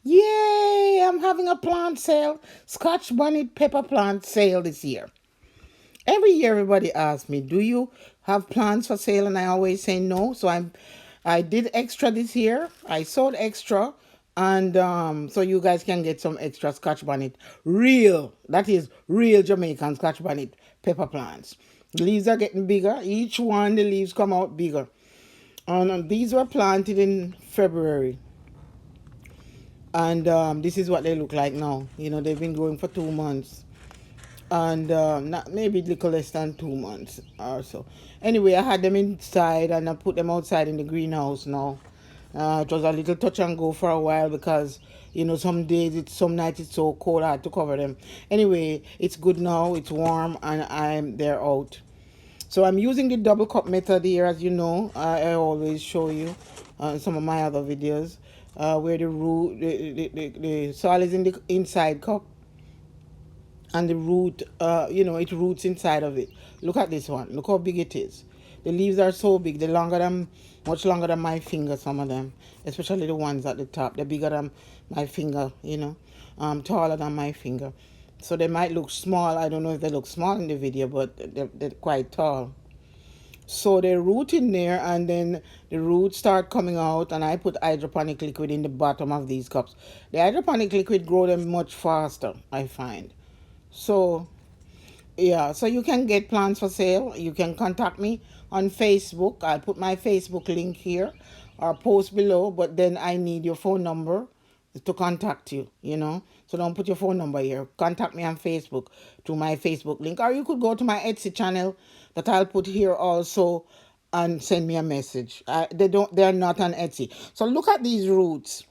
Yay! I'm having a plant sale, Scotch Bonnet pepper plant sale this year. Every year, everybody asks me, "Do you have plants for sale?" And I always say no. I did extra this year. I sold extra, and so you guys can get some extra Scotch Bonnet, real. That is real Jamaican Scotch Bonnet pepper plants. The leaves are getting bigger. Each one, the leaves come out bigger. And these were planted in February. And this is what they look like now. They've been growing for 2 months, and not maybe little less than 2 months or so. Anyway, I had them inside and I put them outside in the greenhouse now. It was a little touch and go for a while because some nights it's so cold I had to cover them. Anyway, it's good now. It's warm and they're out. So I'm using the double cup method here, as you know. I always show you some of my other videos where the soil is in the inside cup, and the root, it roots inside of it. Look at this one. Look how big it is. The leaves are so big. They're much longer than my finger, some of them, especially the ones at the top. They're bigger than my finger, taller than my finger. So they might look small. I don't know if they look small in the video, but they're quite tall. So they root in there, and then the roots start coming out, and I put hydroponic liquid in the bottom of these cups. The hydroponic liquid grow them much faster, I find. So yeah, so you can get plants for sale. You can contact me on Facebook. I'll put my Facebook link here or post below, but then I need your phone number to contact you. So don't put your phone number here. Contact me on Facebook to my Facebook link, or you could go to my Etsy channel that I'll put here also and send me a message. They're not on Etsy. So look at these roots.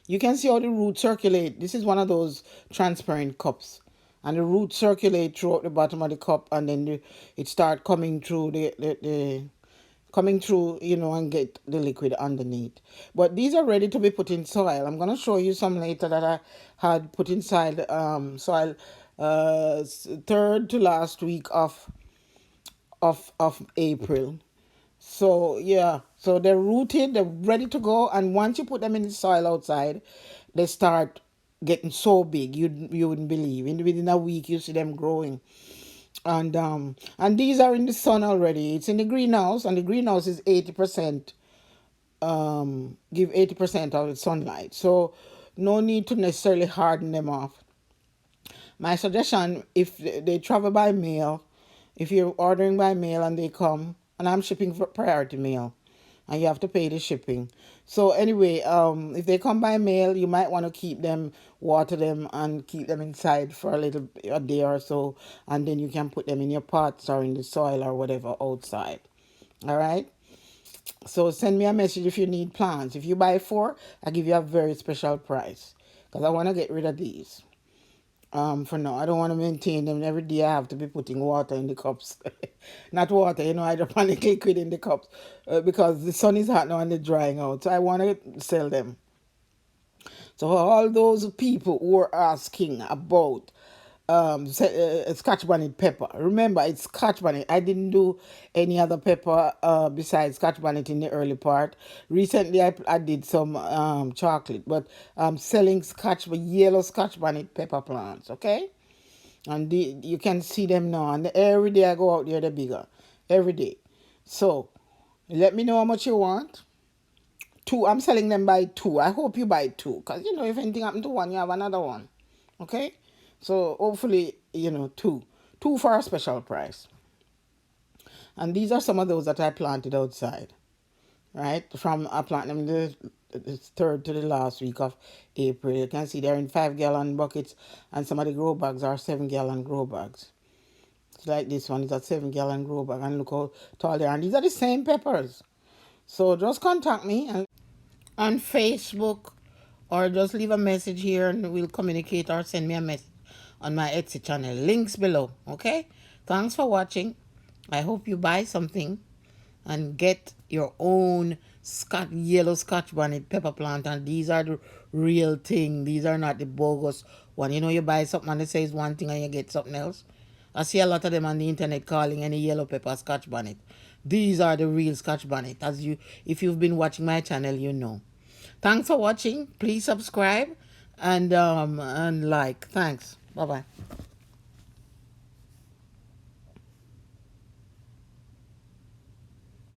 You can see how the roots circulate. This is one of those transparent cups. And the roots circulate throughout the bottom of the cup, and then it start coming through coming through, and get the liquid underneath. But these are ready to be put in soil. I'm gonna show you some later that I had put inside soil third to last week of April. So yeah, so they're rooted, they're ready to go, and once you put them in the soil outside, they start getting so big you wouldn't believe. Within a week, you see them growing, and these are in the sun already. It's in the greenhouse, and the greenhouse is 80%. Give 80% of its sunlight, so no need to necessarily harden them off. My suggestion, if they travel by mail, if you're ordering by mail and they come, and I'm shipping for priority mail, and you have to pay the shipping. So anyway, if they come by mail, you might want to keep them, water them, and keep them inside for a day or so, and then you can put them in your pots or in the soil or whatever outside. All right. So send me a message if you need plants. If you buy four, I give you a very special price because I want to get rid of these. For now, I don't want to maintain them. Every day I have to be putting water in the cups. Not water, hydroponic liquid in the cups because the sun is hot now and they're drying out. So I want to sell them. So all those people who are asking about Scotch bonnet pepper, remember it's Scotch bonnet. I didn't do any other pepper besides Scotch bonnet in the early part. Recently, I did some chocolate, but I'm selling yellow Scotch bonnet pepper plants. Okay, and you can see them now. And every day I go out there, they're bigger. Every day. So let me know how much you want. Two. I'm selling them by two. I hope you buy two, because if anything happens to one, you have another one. Okay, so hopefully two for a special price. And these are some of those that I planted outside. Right, from I planted them the third to the last week of April. You can see they're in 5-gallon buckets, and some of the grow bags are 7-gallon grow bags. It's like this one is a 7-gallon grow bag, and look how tall they are. And these are the same peppers. So just contact me on Facebook, or just leave a message here and we'll communicate, or send me a message on my Etsy channel. Links below. Okay? Thanks for watching. I hope you buy something and get your own yellow Scotch bonnet pepper plant. And these are the real thing. These are not the bogus one. You buy something and it says one thing and you get something else. I see a lot of them on the internet calling any yellow pepper Scotch bonnet. These are the real Scotch bonnet. If you've been watching my channel, you know. Thanks for watching. Please subscribe and like. Thanks. Bye bye.